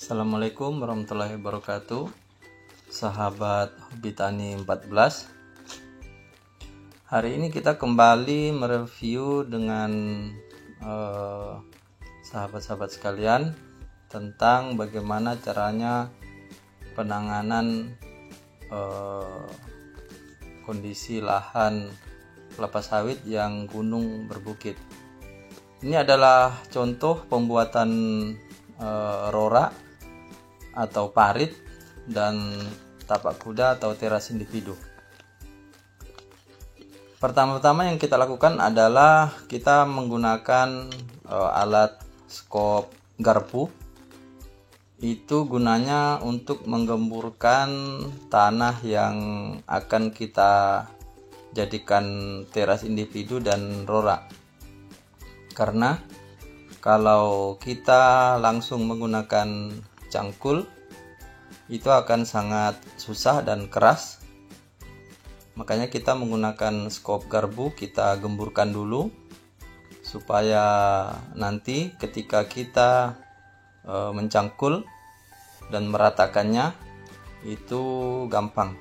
Assalamualaikum warahmatullahi wabarakatuh, sahabat Hobi Tani 14. Hari ini kita kembali mereview dengan sahabat-sahabat sekalian tentang bagaimana caranya penanganan kondisi lahan kelapa sawit yang gunung berbukit. Ini adalah contoh pembuatan rora atau parit dan tapak kuda atau teras individu. Pertama-tama yang kita lakukan adalah kita menggunakan alat skop garpu. Itu gunanya untuk menggemburkan tanah yang akan kita jadikan teras individu dan rora. Karena kalau kita langsung menggunakan cangkul itu akan sangat susah dan keras. Makanya kita menggunakan skop garpu, kita gemburkan dulu supaya nanti ketika kita mencangkul dan meratakannya itu gampang.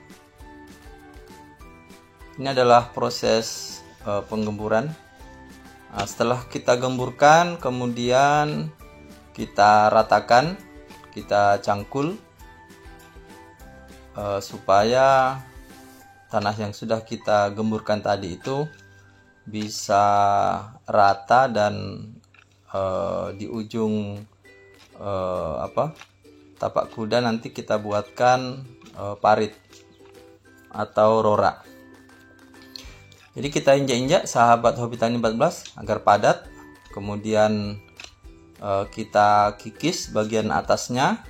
Ini adalah proses penggemburan. Setelah kita gemburkan, kemudian kita ratakan, kita cangkul supaya tanah yang sudah kita gemburkan tadi itu bisa rata dan di ujung tapak kuda nanti kita buatkan parit atau rora. Jadi kita injak-injak sahabat Hobi Tani 14 agar padat, kemudian kita kikis bagian atasnya,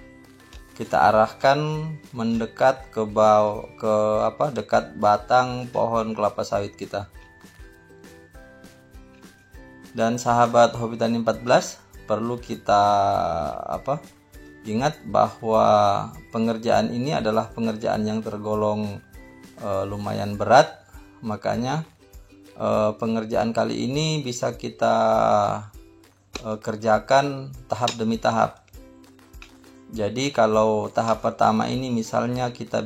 kita arahkan mendekat ke dekat batang pohon kelapa sawit kita. Dan sahabat Hobi Tani 14 perlu kita ingat bahwa pengerjaan ini adalah pengerjaan yang tergolong lumayan berat. Makanya pengerjaan kali ini bisa kita kerjakan tahap demi tahap. Jadi kalau tahap pertama ini misalnya kita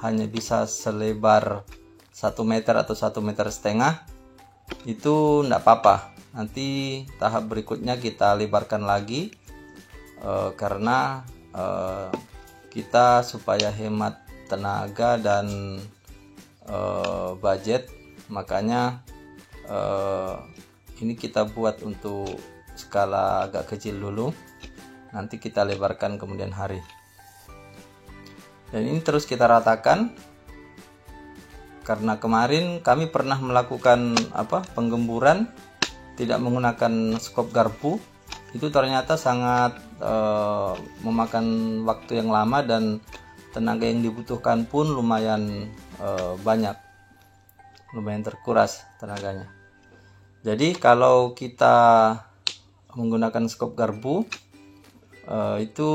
hanya bisa selebar 1 meter atau 1,5 meter, itu enggak apa-apa. Nanti tahap berikutnya kita lebarkan lagi karena kita supaya hemat tenaga dan budget. Makanya ini kita buat untuk skala agak kecil dulu, nanti kita lebarkan kemudian hari. Dan ini terus kita ratakan, karena kemarin kami pernah melakukan penggemburan tidak menggunakan skop garpu. Itu ternyata sangat memakan waktu yang lama dan tenaga yang dibutuhkan pun lumayan banyak, lumayan terkuras tenaganya. Jadi kalau kita menggunakan skop garpu itu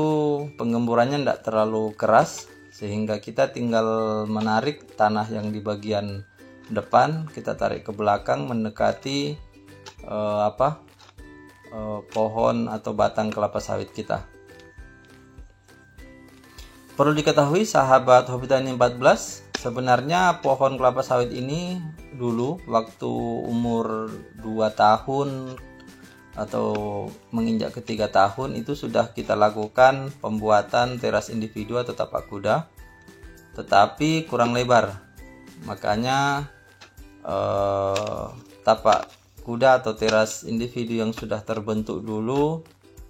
penggemburannya tidak terlalu keras, sehingga kita tinggal menarik tanah yang di bagian depan, kita tarik ke belakang mendekati pohon atau batang kelapa sawit kita. Perlu diketahui sahabat Hobi Tani 14, sebenarnya pohon kelapa sawit ini dulu waktu umur 2 tahun atau menginjak ke 3 tahun itu sudah kita lakukan pembuatan teras individu atau tapak kuda, tetapi kurang lebar. Makanya tapak kuda atau teras individu yang sudah terbentuk dulu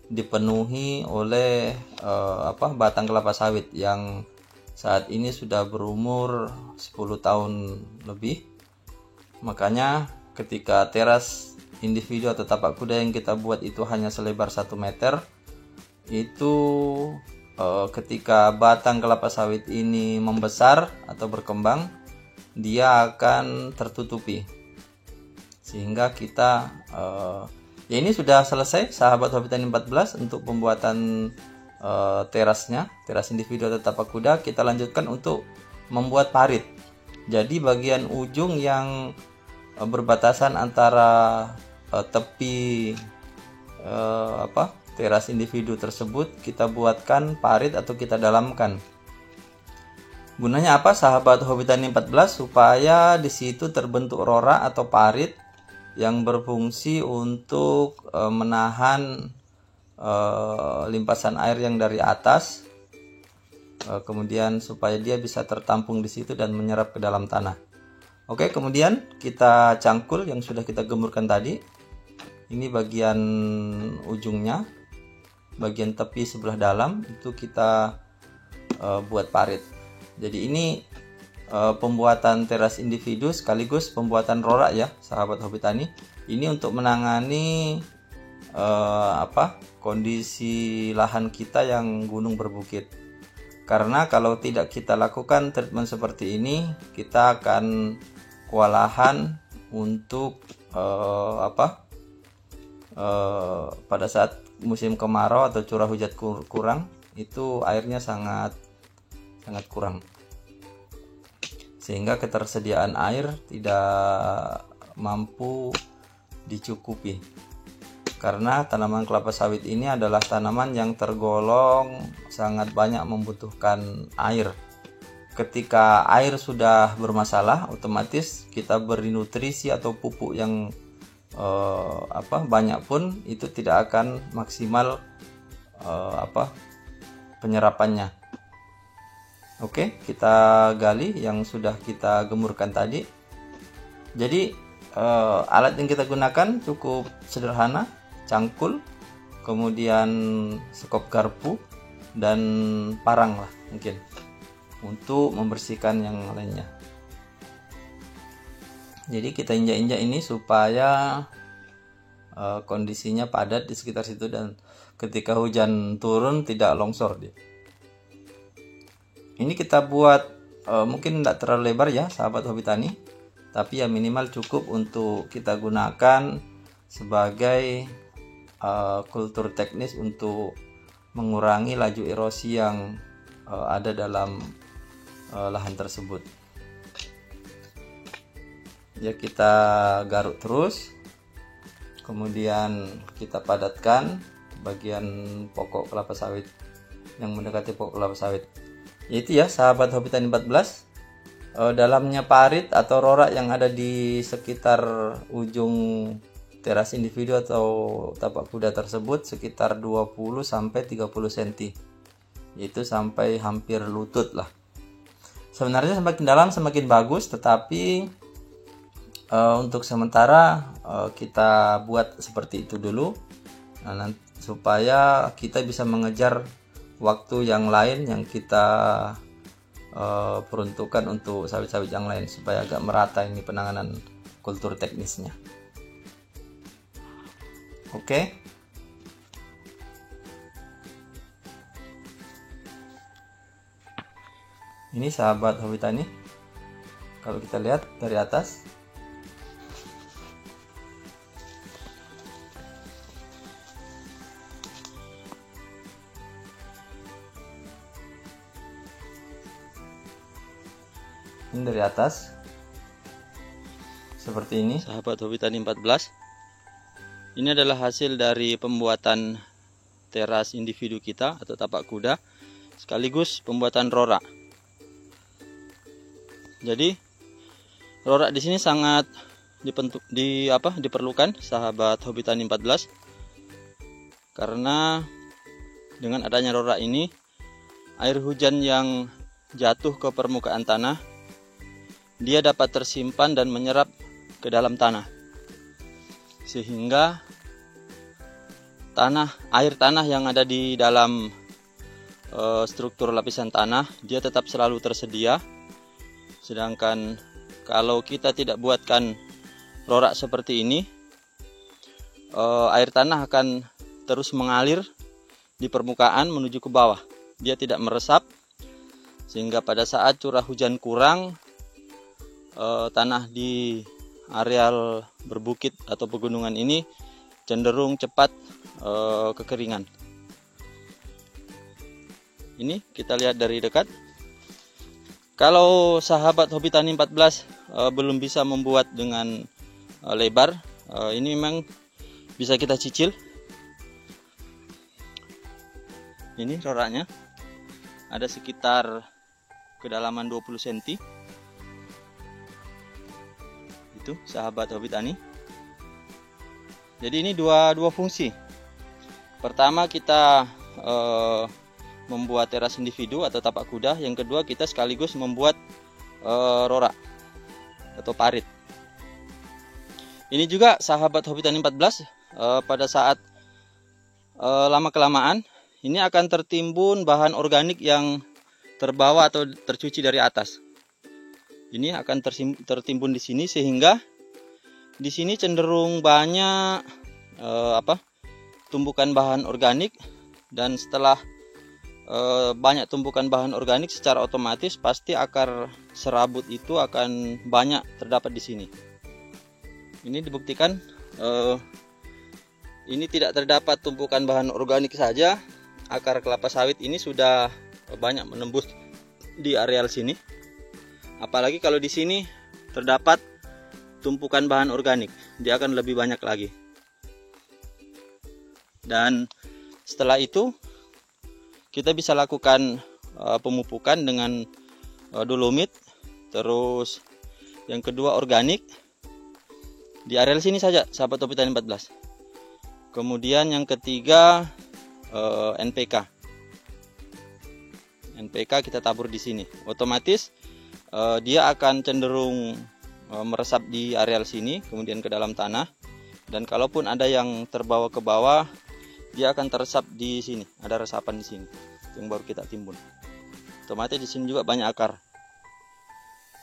dipenuhi oleh batang kelapa sawit yang saat ini sudah berumur 10 tahun lebih. Makanya ketika teras individu atau tapak kuda yang kita buat itu hanya selebar 1 meter, itu ketika batang kelapa sawit ini membesar atau berkembang, dia akan tertutupi, sehingga kita ini sudah selesai sahabat Hobi Tani 14 untuk pembuatan terasnya, teras individu atau tapak kuda. Kita lanjutkan untuk membuat parit. Jadi bagian ujung yang berbatasan antara tepi teras individu tersebut kita buatkan parit atau kita dalamkan. Gunanya apa sahabat Hobi Tani 14? Supaya di situ terbentuk rora atau parit yang berfungsi untuk menahan limpasan air yang dari atas, kemudian supaya dia bisa tertampung di situ dan menyerap ke dalam tanah. Oke, kemudian kita cangkul yang sudah kita gemburkan tadi. Ini bagian ujungnya, bagian tepi sebelah dalam itu kita buat parit. Jadi ini pembuatan teras individu sekaligus pembuatan rora ya sahabat Hobi Tani. Ini untuk menangani kondisi lahan kita yang gunung berbukit. Karena kalau tidak kita lakukan treatment seperti ini, kita akan kewalahan untuk pada saat musim kemarau atau curah hujan kurang, itu airnya sangat kurang, sehingga ketersediaan air tidak mampu dicukupi. Karena tanaman kelapa sawit ini adalah tanaman yang tergolong sangat banyak membutuhkan air. Ketika air sudah bermasalah, otomatis kita beri nutrisi atau pupuk yang banyak pun itu tidak akan maksimal penyerapannya. Oke, kita gali yang sudah kita gemurkan tadi. Jadi alat yang kita gunakan cukup sederhana, cangkul, kemudian sekop garpu dan parang lah mungkin untuk membersihkan yang lainnya. Jadi kita injak-injak ini supaya kondisinya padat di sekitar situ dan ketika hujan turun tidak longsor dia. Ini kita buat mungkin tidak terlalu lebar ya sahabat Hobi Tani, tapi ya minimal cukup untuk kita gunakan sebagai kultur teknis untuk mengurangi laju erosi yang ada dalam lahan tersebut. Ya, kita garuk terus, kemudian kita padatkan bagian pokok kelapa sawit yang mendekati pokok kelapa sawit. Itu ya sahabat Hobi Tani 14, dalamnya parit atau rora yang ada di sekitar ujung teras individu atau tapak kuda tersebut sekitar 20 sampai 30 cm. Itu sampai hampir lutut lah. Sebenarnya semakin dalam semakin bagus, tetapi untuk sementara kita buat seperti itu dulu, supaya kita bisa mengejar waktu yang lain yang kita peruntukkan untuk sawit-sawit yang lain, supaya agak merata ini penanganan kultur teknisnya. Oke. Ini sahabat Hobi Tani, kalau kita lihat dari atas, ini dari atas seperti ini sahabat Hobi Tani 14. Ini adalah hasil dari pembuatan teras individu kita atau tapak kuda sekaligus pembuatan rora. Jadi rora di sini sangat diperlukan sahabat Hobi Tani 14, karena dengan adanya rora ini air hujan yang jatuh ke permukaan tanah dia dapat tersimpan dan menyerap ke dalam tanah, sehingga air tanah yang ada di dalam struktur lapisan tanah dia tetap selalu tersedia. Sedangkan kalau kita tidak buatkan rora seperti ini, air tanah akan terus mengalir di permukaan menuju ke bawah. Dia tidak meresap, sehingga pada saat curah hujan kurang, tanah di areal berbukit atau pegunungan ini cenderung cepat kekeringan. Ini kita lihat dari dekat. Kalau sahabat Hobi Tani 14 belum bisa membuat dengan lebar, ini memang bisa kita cicil. Ini roraknya ada sekitar kedalaman 20 cm. Itu sahabat hobi tani. Jadi ini dua fungsi. Pertama kita membuat teras individu atau tapak kuda. Yang kedua kita sekaligus membuat rorak atau parit. Ini juga sahabat hobi tani 14 pada saat lama kelamaan ini akan tertimbun bahan organik yang terbawa atau tercuci dari atas. Ini akan tertimbun di sini sehingga di sini cenderung banyak tumpukan bahan organik, dan setelah banyak tumpukan bahan organik secara otomatis pasti akar serabut itu akan banyak terdapat di sini. Ini dibuktikan ini tidak terdapat tumpukan bahan organik saja, akar kelapa sawit ini sudah banyak menembus di areal sini. Apalagi kalau di sini terdapat tumpukan bahan organik, dia akan lebih banyak lagi. Dan setelah itu kita bisa lakukan pemupukan dengan dolomit, terus yang kedua organik di areal sini saja sahabat hobi tani 14. Kemudian yang ketiga NPK. NPK kita tabur di sini. Otomatis dia akan cenderung meresap di areal sini, kemudian ke dalam tanah. Dan kalaupun ada yang terbawa ke bawah, dia akan teresap di sini. Ada resapan di sini yang baru kita timbun. Otomatis di sini juga banyak akar.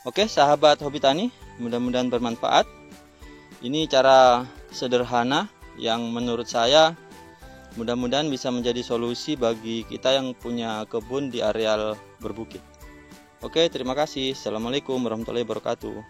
Oke, sahabat hobi tani, mudah-mudahan bermanfaat. Ini cara sederhana yang menurut saya mudah-mudahan bisa menjadi solusi bagi kita yang punya kebun di areal berbukit. Oke, terima kasih. Assalamualaikum warahmatullahi wabarakatuh.